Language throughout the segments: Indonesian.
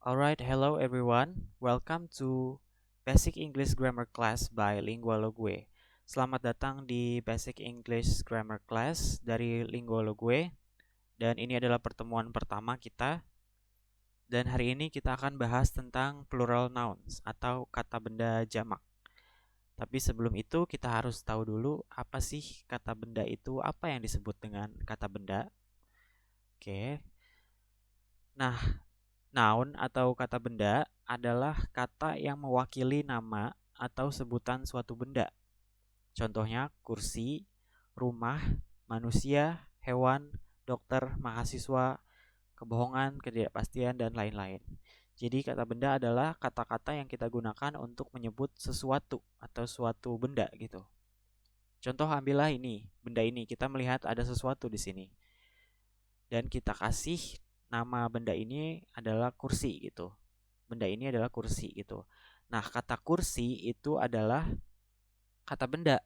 Alright, hello everyone. Welcome to Basic English Grammar Class by Lingualogue. Selamat datang di Basic English Grammar Class dari Lingualogue. Dan ini adalah pertemuan pertama kita. Dan hari ini kita akan bahas tentang plural nouns atau kata benda jamak. Tapi sebelum itu kita harus tahu dulu apa sih kata benda itu, apa yang disebut dengan kata benda. Oke. Nah, noun atau kata benda adalah kata yang mewakili nama atau sebutan suatu benda. Contohnya kursi, rumah, manusia, hewan, dokter, mahasiswa, kebohongan, ketidakpastian, dan lain-lain. Jadi kata benda adalah kata-kata yang kita gunakan untuk menyebut sesuatu atau suatu benda gitu. Contoh ambillah ini, benda ini, kita melihat ada sesuatu di sini. Dan kita kasih nama benda ini adalah kursi gitu. Benda ini adalah kursi gitu. Nah, kata kursi itu adalah kata benda.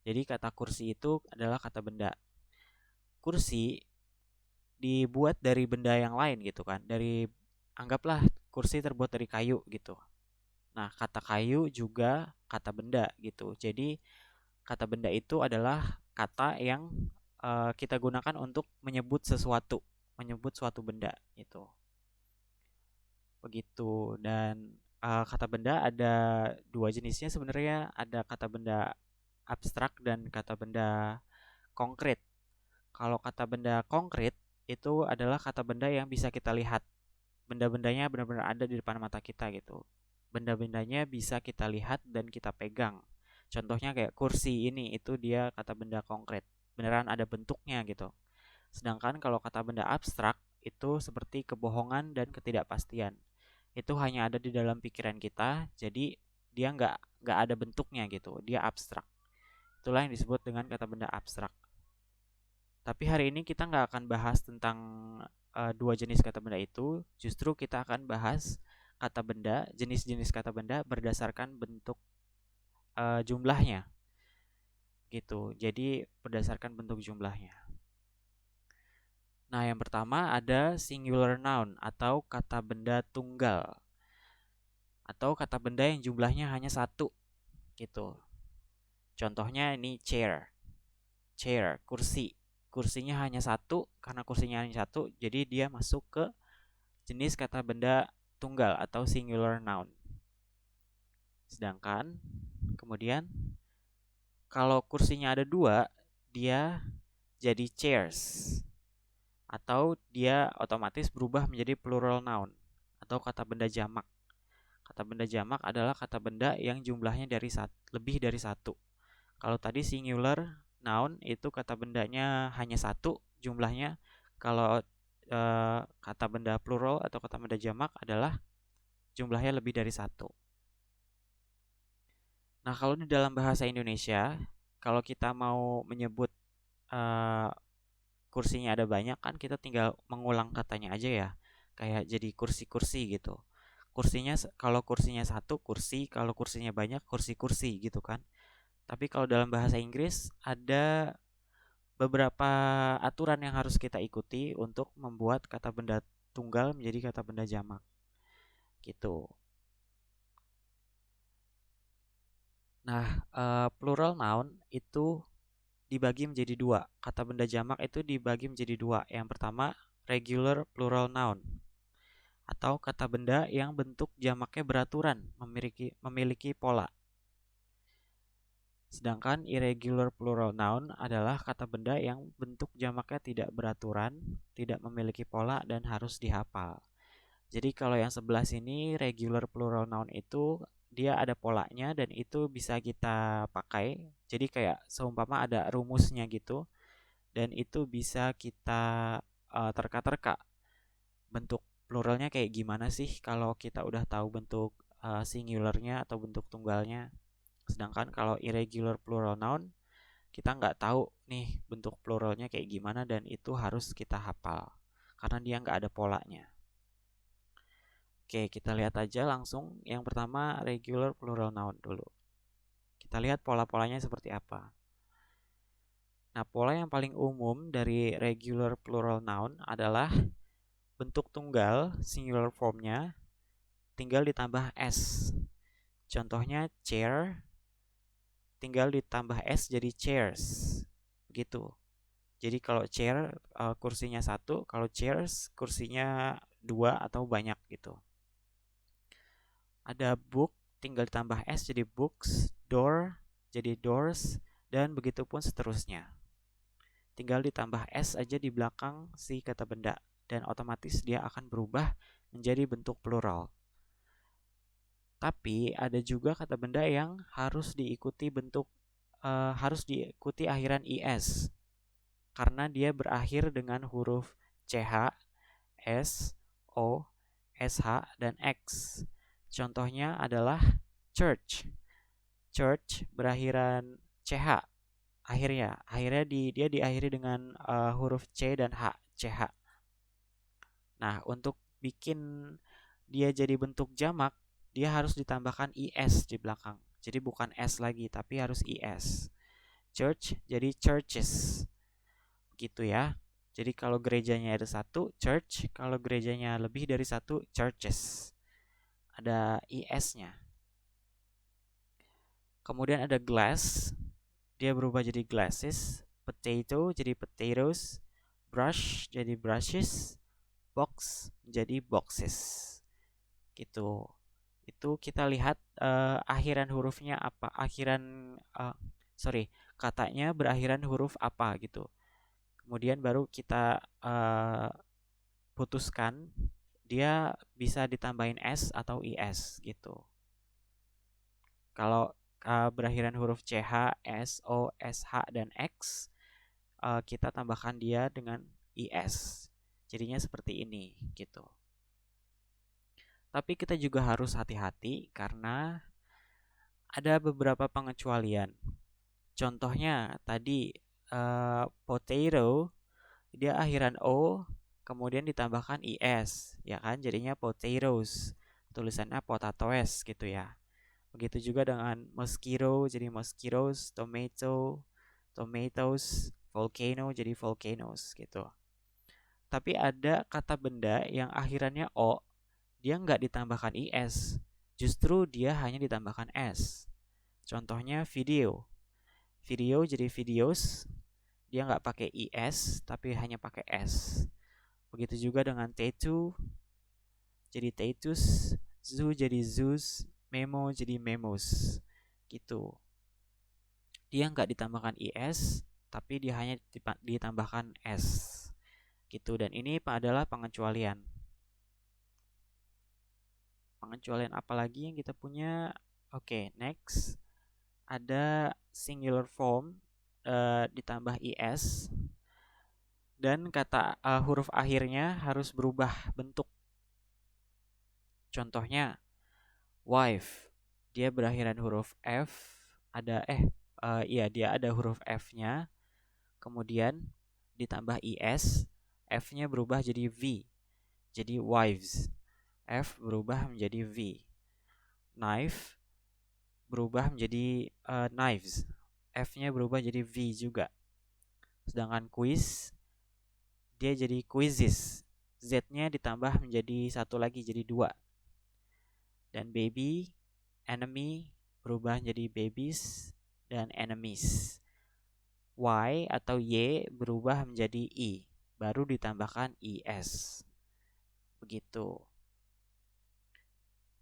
Jadi kata kursi itu adalah kata benda. Kursi dibuat dari benda yang lain gitu kan. Anggaplah kursi terbuat dari kayu gitu. Nah, kata kayu juga kata benda gitu. Jadi kata benda itu adalah kata yang kita gunakan untuk menyebut sesuatu, menyebut suatu benda gitu. Begitu. Dan kata benda ada dua jenisnya sebenarnya, ada kata benda abstrak dan kata benda konkret. Kalau kata benda konkret itu adalah kata benda yang bisa kita lihat. Benda-bendanya benar-benar ada di depan mata kita gitu. Benda-bendanya bisa kita lihat dan kita pegang. Contohnya kayak kursi ini, itu dia kata benda konkret. Beneran ada bentuknya gitu. Sedangkan kalau kata benda abstrak itu seperti kebohongan dan ketidakpastian. Itu hanya ada di dalam pikiran kita, jadi dia nggak ada bentuknya gitu, dia abstrak. Itulah yang disebut dengan kata benda abstrak. Tapi hari ini kita nggak akan bahas tentang dua jenis kata benda itu, justru kita akan bahas kata benda, jenis-jenis kata benda berdasarkan bentuk jumlahnya gitu. Jadi berdasarkan bentuk jumlahnya. Nah, yang pertama ada singular noun atau kata benda tunggal atau kata benda yang jumlahnya hanya satu gitu. Contohnya ini chair, kursi. Kursinya hanya satu, karena kursinya hanya satu, jadi dia masuk ke jenis kata benda tunggal atau singular noun. Sedangkan kemudian kalau kursinya ada dua, dia jadi chairs atau dia otomatis berubah menjadi plural noun atau kata benda jamak. Kata benda jamak adalah kata benda yang jumlahnya lebih dari satu. Kalau tadi singular noun itu kata bendanya hanya satu jumlahnya. Kalau kata benda plural atau kata benda jamak adalah jumlahnya lebih dari satu. Nah, kalau di dalam bahasa Indonesia, kalau kita mau menyebut eh, kursinya ada banyak kan kita tinggal mengulang katanya aja ya. Kayak jadi kursi-kursi gitu. Kalau kursinya satu kursi, kalau kursinya banyak kursi-kursi gitu kan. Tapi kalau dalam bahasa Inggris ada beberapa aturan yang harus kita ikuti untuk membuat kata benda tunggal menjadi kata benda jamak gitu. Nah, plural noun itu dibagi menjadi dua. Kata benda jamak itu dibagi menjadi dua. Yang pertama, regular plural noun atau kata benda yang bentuk jamaknya beraturan, memiliki pola. Sedangkan irregular plural noun adalah kata benda yang bentuk jamaknya tidak beraturan, tidak memiliki pola, dan harus dihafal. Jadi kalau yang sebelah sini regular plural noun itu dia ada polanya dan itu bisa kita pakai. Jadi kayak seumpama ada rumusnya gitu dan itu bisa kita terka-terka bentuk pluralnya kayak gimana sih kalau kita udah tahu bentuk singularnya atau bentuk tunggalnya. Sedangkan kalau irregular plural noun kita nggak tahu nih bentuk pluralnya kayak gimana dan itu harus kita hafal karena dia nggak ada polanya. Oke, kita lihat aja langsung. Yang pertama regular plural noun dulu. Kita lihat pola-polanya seperti apa. Nah, pola yang paling umum dari regular plural noun adalah bentuk tunggal singular formnya tinggal ditambah s. Contohnya chair, tinggal ditambah s jadi chairs. Begitu. Jadi kalau chair kursinya 1, kalau chairs kursinya 2 atau banyak gitu. Ada book, tinggal ditambah s jadi books, door jadi doors, dan begitu pun seterusnya. Tinggal ditambah s aja di belakang si kata benda dan otomatis dia akan berubah menjadi bentuk plural. Tapi ada juga kata benda yang harus diikuti harus diikuti akhiran is karena dia berakhir dengan huruf ch, s, o, sh, dan x. Contohnya adalah church. Church berakhiran ch akhirnya dia diakhiri dengan huruf c dan h, ch. Nah, untuk bikin dia jadi bentuk jamak, dia harus ditambahkan is di belakang. Jadi bukan s lagi, tapi harus is. Church jadi churches. Gitu ya. Jadi kalau gerejanya ada 1, church. Kalau gerejanya lebih dari 1, churches. Ada is-nya. Kemudian ada glass. Dia berubah jadi glasses. Potato jadi potatoes. Brush jadi brushes. Box jadi boxes. Gitu. Itu kita lihat akhiran hurufnya apa. Katanya berakhiran huruf apa gitu. Kemudian baru kita putuskan dia bisa ditambahin s atau is gitu. Kalau berakhiran huruf ch, s, o, sh, dan x, kita tambahkan dia dengan is. Jadinya seperti ini gitu. Tapi kita juga harus hati-hati karena ada beberapa pengecualian. Contohnya tadi potato dia akhiran o kemudian ditambahkan is, ya kan? Jadinya potatoes. Tulisannya potatoes gitu ya. Begitu juga dengan mosquito jadi mosquitoes, tomato, tomatoes, volcano jadi volcanoes gitu. Tapi ada kata benda yang akhirannya o, dia nggak ditambahkan is, justru dia hanya ditambahkan s. Contohnya video. Video jadi videos, dia nggak pakai is tapi hanya pakai s. Begitu juga dengan tattoo jadi tattoos, zoo jadi zoos, memo jadi memos gitu. Dia nggak ditambahkan is tapi dia hanya ditambahkan s gitu. Dan ini adalah pengecualian apa lagi yang kita punya. Oke, next ada singular form ditambah is dan kata huruf akhirnya harus berubah bentuk. Contohnya wife, dia berakhiran huruf f, dia ada huruf f-nya, kemudian ditambah is, f-nya berubah jadi v, jadi wives. F berubah menjadi v. Knife berubah menjadi knives, f-nya berubah jadi v juga. Sedangkan quiz dia jadi quizzes, z-nya ditambah menjadi 1 lagi jadi 2. Dan baby, enemy berubah menjadi babies dan enemies. Y atau Y berubah menjadi I, baru ditambahkan IS. Begitu.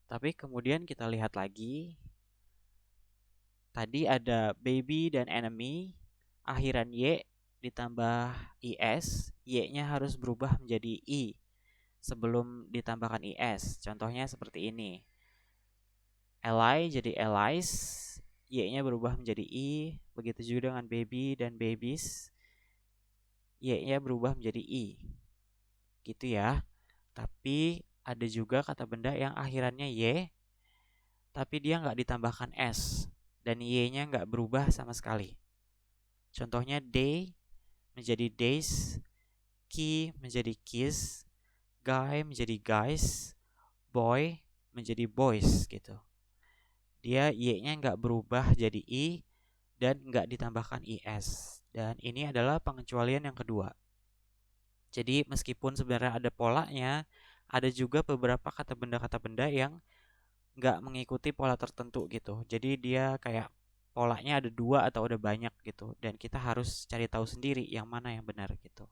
Tapi kemudian kita lihat lagi. Tadi ada baby dan enemy, akhiran Y ditambah IS, Y-nya harus berubah menjadi I sebelum ditambahkan IS. Contohnya seperti ini. Ally jadi allies, Y-nya berubah menjadi I. Begitu juga dengan baby dan babies, Y-nya berubah menjadi I. Gitu ya. Tapi ada juga kata benda yang akhirannya Y, tapi dia nggak ditambahkan S, dan Y-nya nggak berubah sama sekali. Contohnya day menjadi days, key menjadi keys, guy menjadi guys, boy menjadi boys gitu. Dia Y-nya nggak berubah jadi I dan nggak ditambahkan IS. Dan ini adalah pengecualian yang kedua. Jadi meskipun sebenarnya ada polanya, ada juga beberapa kata benda yang nggak mengikuti pola tertentu gitu. Jadi dia kayak polanya ada dua atau ada banyak gitu. Dan kita harus cari tahu sendiri yang mana yang benar gitu.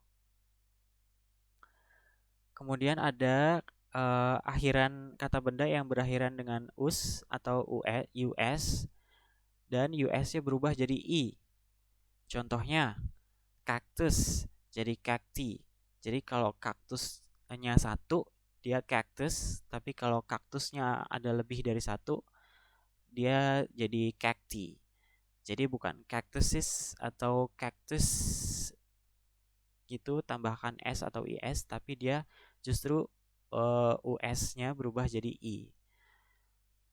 Kemudian ada akhiran kata benda yang berakhiran dengan us atau us dan us-nya berubah jadi i. Contohnya cactus jadi cacti. Jadi kalau kaktusnya satu dia cactus, tapi kalau kaktusnya ada lebih dari satu dia jadi cacti. Jadi bukan cactuses atau cactus gitu tambahkan s atau is, tapi dia justru us-nya berubah jadi i.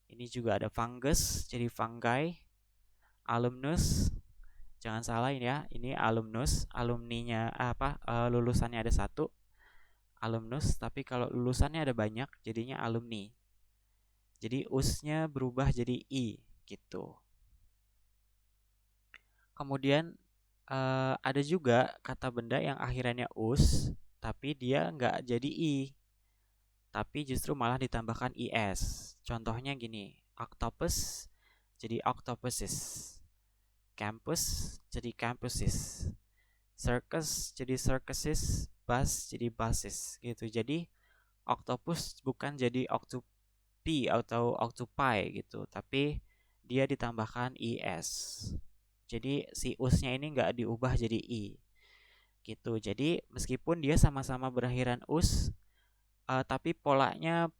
Ini juga ada fungus jadi fungi, alumnus. Jangan salah ini ya, ini alumnus, alumninya lulusannya ada satu, alumnus, tapi kalau lulusannya ada banyak jadinya alumni. Jadi us-nya berubah jadi i gitu. Kemudian ada juga kata benda yang akhirannya us, tapi dia nggak jadi i, tapi justru malah ditambahkan is. Contohnya gini, octopus jadi octopuses, campus jadi campuses, circus jadi circuses, bus jadi buses gitu. Jadi octopus bukan jadi octopi atau octopi gitu, tapi dia ditambahkan is. Jadi si us-nya ini nggak diubah jadi i gitu. Jadi meskipun dia sama-sama berakhiran us, tapi polanya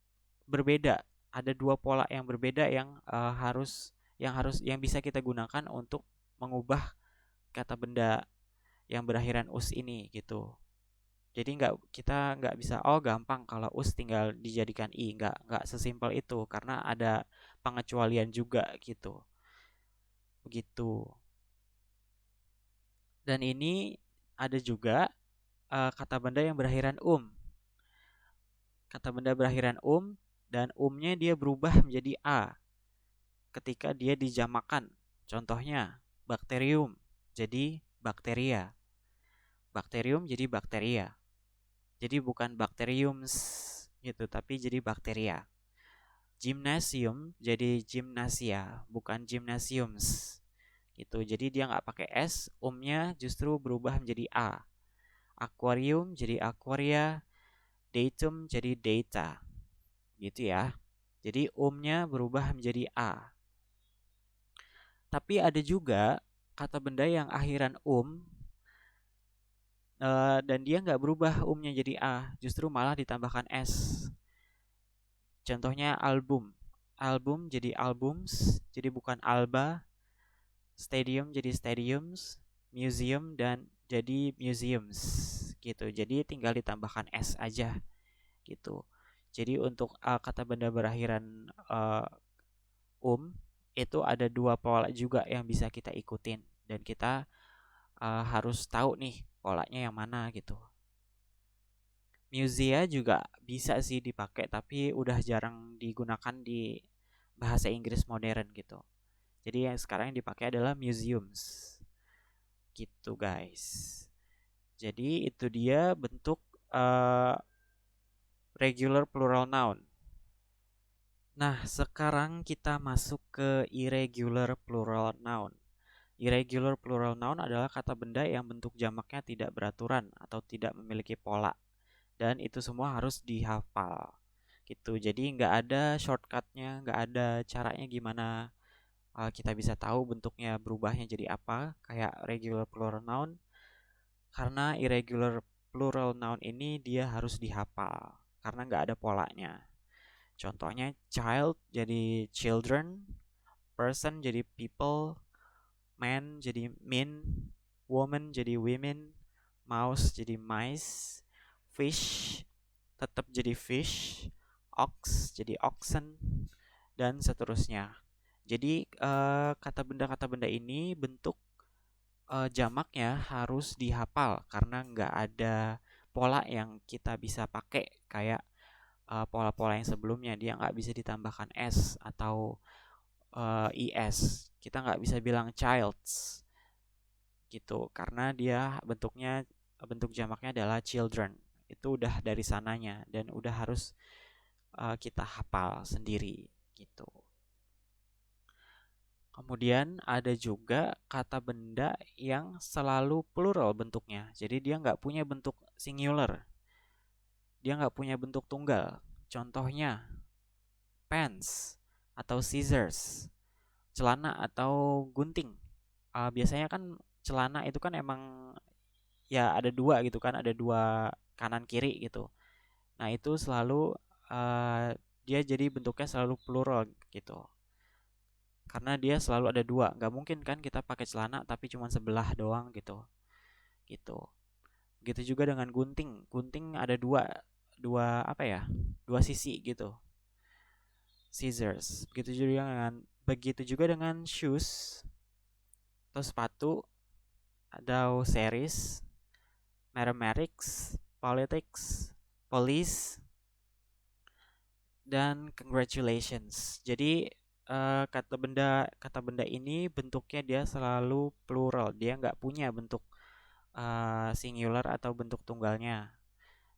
berbeda. Ada dua pola yang berbeda yang bisa kita gunakan untuk mengubah kata benda yang berakhiran us ini gitu. Jadi kita nggak bisa gampang kalau us tinggal dijadikan i, nggak sesimpel itu karena ada pengecualian juga gitu. Begitu. Dan ini ada juga kata benda yang berakhiran kata benda berakhiran dan umnya dia berubah menjadi a ketika dia dijamakan. Contohnya bakterium jadi bakteria, bakterium jadi bakteria. Jadi bukan bakteriums gitu, tapi jadi bakteria. Gymnasium jadi gymnasia, bukan gymnasiums gitu. Jadi dia nggak pakai s, umnya justru berubah menjadi a. Aquarium jadi aquaria, datum jadi data gitu ya. Jadi umnya berubah menjadi a. Tapi ada juga kata benda yang akhiran dan dia nggak berubah umnya jadi a, justru malah ditambahkan s. Contohnya album, album jadi albums, jadi bukan alba. Stadium jadi stadiums, museum dan jadi museums gitu. Jadi tinggal ditambahkan s aja gitu. Jadi untuk kata benda berakhiran itu ada dua pola juga yang bisa kita ikutin dan kita harus tahu nih polanya yang mana gitu. Musea juga bisa sih dipakai tapi udah jarang digunakan di bahasa Inggris modern gitu. Jadi yang sekarang yang dipakai adalah museums. Gitu guys. Jadi itu dia bentuk regular plural noun. Nah, sekarang kita masuk ke irregular plural noun. Irregular plural noun adalah kata benda yang bentuk jamaknya tidak beraturan atau tidak memiliki pola. Dan itu semua harus dihafal. Gitu. Jadi nggak ada shortcutnya, nggak ada caranya gimana kita bisa tahu bentuknya berubahnya jadi apa kayak regular plural noun, karena irregular plural noun ini dia harus dihafal karena nggak ada polanya. Contohnya child jadi children, person jadi people, man jadi men, woman jadi women, mouse jadi mice, fish tetap jadi fish, ox jadi oxen, dan seterusnya. Jadi kata benda ini bentuk jamaknya harus dihafal karena nggak ada pola yang kita bisa pakai kayak pola-pola yang sebelumnya. Dia nggak bisa ditambahkan s atau is. Kita nggak bisa bilang childs gitu karena dia bentuknya bentuk jamaknya adalah children. Itu udah dari sananya dan udah harus kita hafal sendiri gitu. Kemudian ada juga kata benda yang selalu plural bentuknya. Jadi dia nggak punya bentuk singular. Dia nggak punya bentuk tunggal. Contohnya pants atau scissors, celana atau gunting. Biasanya kan celana itu kan emang ya ada dua gitu kan, ada dua kanan kiri gitu. Nah itu selalu dia jadi bentuknya selalu plural gitu. Karena dia selalu ada dua, nggak mungkin kan kita pakai celana tapi cuma sebelah doang gitu, gitu. Begitu juga dengan gunting, gunting ada dua, dua apa ya, dua sisi gitu. Scissors. Begitu juga dengan shoes atau sepatu, atau series, mathematics, politics, police, dan congratulations. Jadi kata benda ini bentuknya dia selalu plural. Dia nggak punya bentuk singular atau bentuk tunggalnya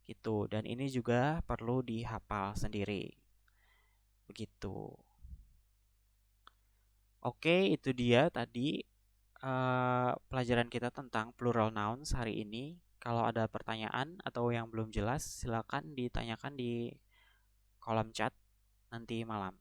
gitu. Dan ini juga perlu dihafal sendiri. Begitu. Oke, itu dia tadi pelajaran kita tentang plural nouns hari ini. Kalau ada pertanyaan atau yang belum jelas, silakan ditanyakan di kolom chat nanti malam.